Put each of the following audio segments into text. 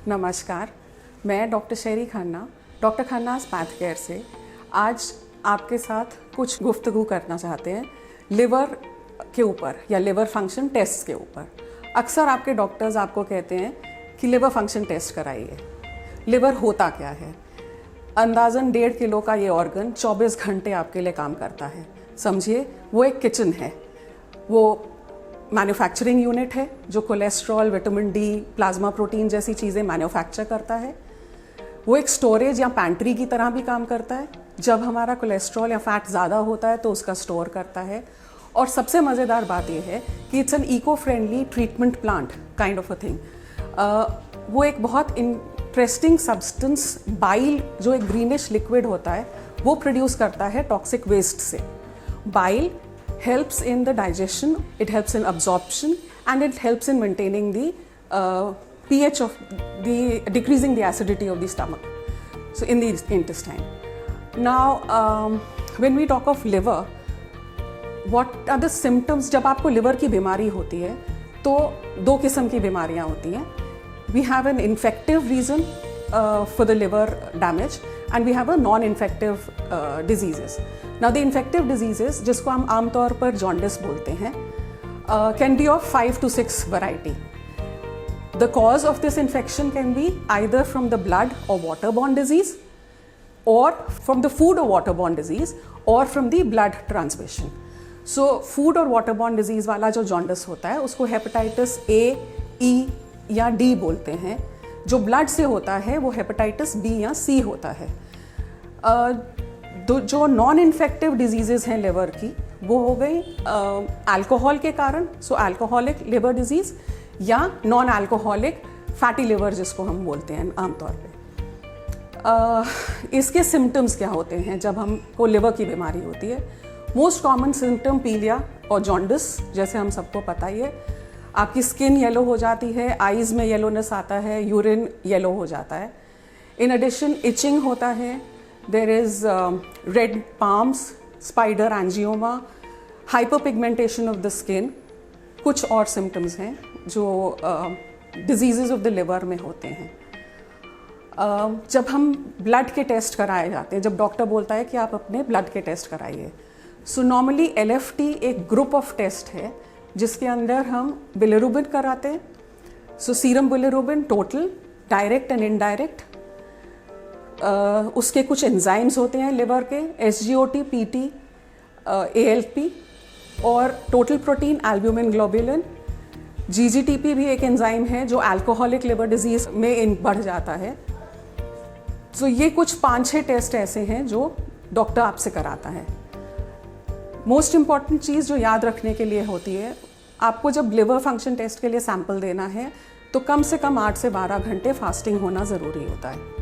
नमस्कार, मैं डॉक्टर शेरी Khanna, doctor खन्नास path care से आज आपके साथ कुछ गुफ्तगू करना चाहते हैं लिवर के ऊपर या लिवर फंक्शन टेस्ट के ऊपर। अक्सर आपके डॉक्टर्स आपको कहते हैं कि लिवर फंक्शन टेस्ट कराइए। लिवर होता क्या है? अंदाज़न 1.5 किलो का ये ऑर्गन 24 घंटे आपके लिए काम करता है। समझिए, वो एक किचन है, वो मैन्युफैक्चरिंग यूनिट है जो cholesterol, vitamin D, plasma protein जैसी चीज़ें मैन्युफैक्चर करता है। वो एक स्टोरेज या पैंट्री की तरह भी काम करता है। जब हमारा कोलेस्ट्रॉल या फैट ज़्यादा होता है तो उसका स्टोर करता है। और सबसे मज़ेदार बात यह है कि it's an eco friendly treatment plant kind of a thing. वो एक बहुत इंटरेस्टिंग सब्सटेंस बाइल, जो एक ग्रीनिश लिक्विड होता है, वो प्रोड्यूस करता है टॉक्सिक वेस्ट से। Bile helps in the digestion, it helps in absorption, and it helps in maintaining the pH of decreasing the acidity of the stomach, so in the intestine. Now, when we talk of liver, what are the symptoms? जब आपको liver की बीमारी होती है तो 2 किस्म की बीमारियाँ होती हैं। We have an infective reason for the liver damage and we have a non-infective diseases. Now the infective diseases, जिसको हम आमतौर पर जॉन्डिस बोलते हैं, can be of 5 to 6 variety. The cause of this infection can be either from the blood or waterborne disease, or from the food or waterborne disease, or from the blood transmission. So food और waterborne disease वाला जो jaundice होता है उसको hepatitis A, E या D बोलते हैं। जो ब्लड से होता है वो हेपेटाइटिस B या C होता है। जो नॉन इन्फेक्टिव डिजीज़ेज़ हैं लिवर की, वो हो गई अल्कोहल के कारण, सो अल्कोहलिक लिवर डिजीज़, या नॉन अल्कोहलिक फैटी लिवर जिसको हम बोलते हैं आमतौर पे। इसके सिम्टम्स क्या होते हैं जब हमको लिवर की बीमारी होती है? मोस्ट कॉमन सिम्टम पीलिया और जॉन्डिस, जैसे हम सबको पता ही है। आपकी स्किन येलो हो जाती है, आइज़ में येलोनेस आता है, यूरिन येलो हो जाता है। इन एडिशन इचिंग होता है, there is red palms, spider angioma, hyperpigmentation of the skin। कुछ और symptoms हैं जो diseases of the liver में होते हैं। जब हम blood के टेस्ट कराए जाते हैं, जब डॉक्टर बोलता है कि आप अपने blood के टेस्ट कराइए, सो नॉर्मली LFT एक ग्रुप ऑफ टेस्ट है जिसके अंदर हम बिलिरुबिन कराते हैं। So serum bilirubin total, direct and indirect. उसके कुछ एंजाइम्स होते हैं लिवर के, SGOT, PT, ALP, और total protein, albumin globulin. GGTP भी एक एंजाइम है जो अल्कोहलिक लिवर डिजीज़ में बढ़ जाता है। तो ये कुछ 5-6 टेस्ट ऐसे हैं जो डॉक्टर आपसे कराता है। मोस्ट इम्पॉर्टेंट चीज़ जो याद रखने के लिए होती है, आपको जब लिवर फंक्शन टेस्ट के लिए सैंपल देना है तो कम से कम 8 से 12 घंटे फास्टिंग होना ज़रूरी होता है।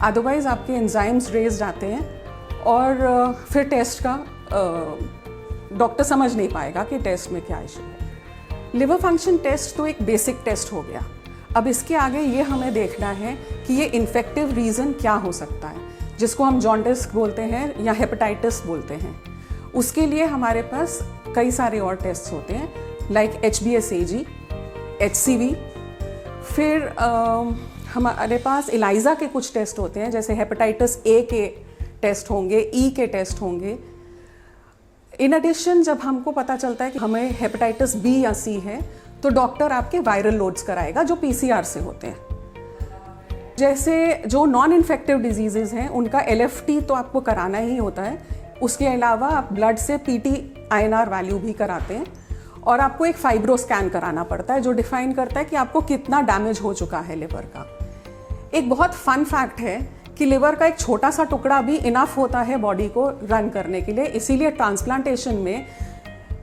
अदरवाइज़ आपके एंजाइम्स रेज जाते हैं और फिर टेस्ट का डॉक्टर समझ नहीं पाएगा कि टेस्ट में क्या इशू है। लिवर फंक्शन टेस्ट तो एक बेसिक टेस्ट हो गया। अब इसके आगे ये हमें देखना है कि ये इन्फेक्टिव रीज़न क्या हो सकता है, जिसको हम जॉन्डिस बोलते हैं या हेपेटाइटिस बोलते हैं। उसके लिए हमारे पास कई सारे और टेस्ट होते हैं, लाइक HbSAg, HCV। फिर हमारे पास इलाइजा के कुछ टेस्ट होते हैं, जैसे हेपेटाइटिस A के टेस्ट होंगे, E के टेस्ट होंगे। इन एडिशन जब हमको पता चलता है कि हमें हेपेटाइटिस B या C है तो डॉक्टर आपके वायरल लोड्स कराएगा जो PCR से होते हैं। जैसे जो नॉन इन्फेक्टिव डिजीज़ेज़ हैं उनका LFT तो आपको कराना ही होता है। उसके अलावा आप ब्लड से PT INR वैल्यू भी कराते हैं, और आपको एक फाइब्रो स्कैन कराना पड़ता है जो डिफाइन करता है कि आपको कितना डैमेज हो चुका है लिवर का। एक बहुत फन फैक्ट है कि लिवर का एक छोटा सा टुकड़ा भी इनफ होता है बॉडी को रन करने के लिए। इसीलिए ट्रांसप्लांटेशन में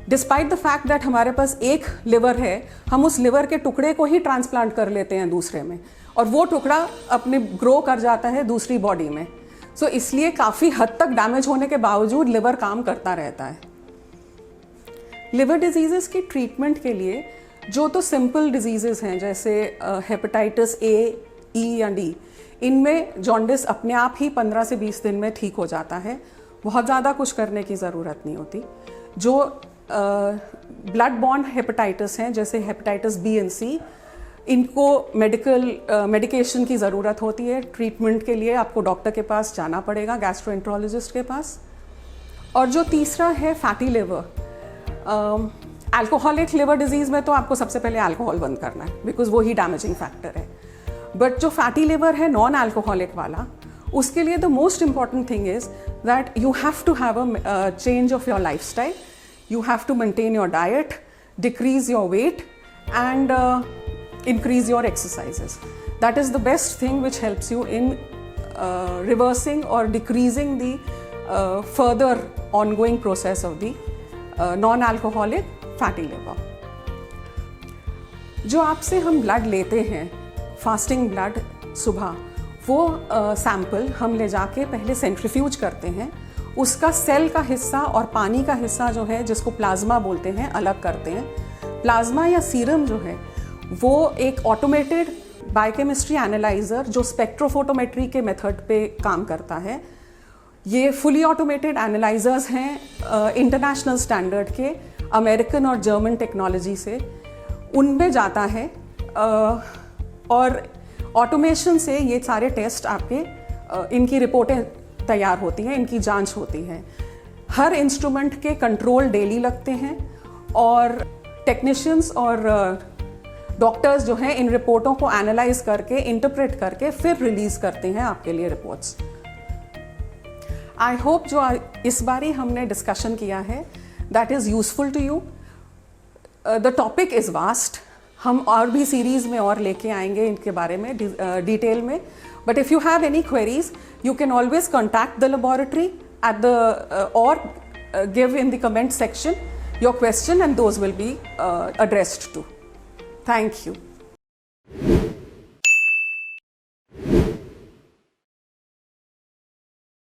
डिस्पाइट द फैक्ट दैट हमारे पास एक लिवर है, हम उस लिवर के टुकड़े को ही ट्रांसप्लांट कर लेते हैं दूसरे में, और वो टुकड़ा अपने ग्रो कर जाता है दूसरी बॉडी में। सो इसलिए काफ़ी हद तक डैमेज होने के बावजूद लिवर काम करता रहता है। लिवर डिजीज़ेस की ट्रीटमेंट के लिए जो तो सिंपल डिजीज़ेस हैं, जैसे हेपेटाइटिस A, E या D, इनमें जॉन्डिस अपने आप ही 15 से 20 दिन में ठीक हो जाता है। बहुत ज़्यादा कुछ करने की ज़रूरत नहीं होती। जो ब्लड बॉर्न हेपेटाइटिस हैं, जैसे हेपेटाइटिस B एंड C, इनको मेडिकेशन की ज़रूरत होती है। ट्रीटमेंट के लिए आपको डॉक्टर के पास जाना पड़ेगा, गैस्ट्रोएंट्रोलॉजिस्ट के पास। और जो तीसरा है fatty liver, alcoholic liver disease में तो आपको सबसे पहले अल्कोहल बंद करना है, बिकॉज वो ही डैमेजिंग फैक्टर है। बट जो फैटी लिवर है नॉन अल्कोहलिक वाला, उसके लिए the most important thing is that you have to have a change of your life style, you have to maintain your diet, decrease your weight and increase your exercises. That is the best thing which helps you in reversing or decreasing the further ongoing process of the non-alcoholic fatty liver. जो आपसे हम blood लेते हैं, fasting blood सुबह, वो sample हम ले जाके पहले सेंट्रीफ्यूज करते हैं, उसका सेल का हिस्सा और पानी का हिस्सा जो है, जिसको प्लाज्मा बोलते हैं, अलग करते हैं। प्लाज्मा या सीरम जो है वो एक ऑटोमेटेड बायोकेमिस्ट्री एनालाइज़र जो स्पेक्ट्रोफोटोमेट्री के मेथड पे काम करता है। ये फुली ऑटोमेटेड एनालाइजर्स हैं इंटरनेशनल स्टैंडर्ड के, अमेरिकन और जर्मन टेक्नोलॉजी से, उनमें जाता है और ऑटोमेशन से ये सारे टेस्ट आपके इनकी रिपोर्टें तैयार होती हैं, इनकी जांच होती है। हर इंस्ट्रूमेंट के कंट्रोल डेली लगते हैं और टेक्नीशियंस और डॉक्टर्स जो हैं इन रिपोर्टों को एनालाइज करके, इंटरप्रेट करके फिर रिलीज करते हैं आपके लिए रिपोर्ट्स। आई होप जो इस बारी हमने डिस्कशन किया है that is useful to you. The topic is vast, हम और भी सीरीज़ में और लेके आएंगे इनके बारे में डिटेल में। But if you have any queries you can always contact the laboratory at the or give in the comment section your question and those will be addressed to. Thank you.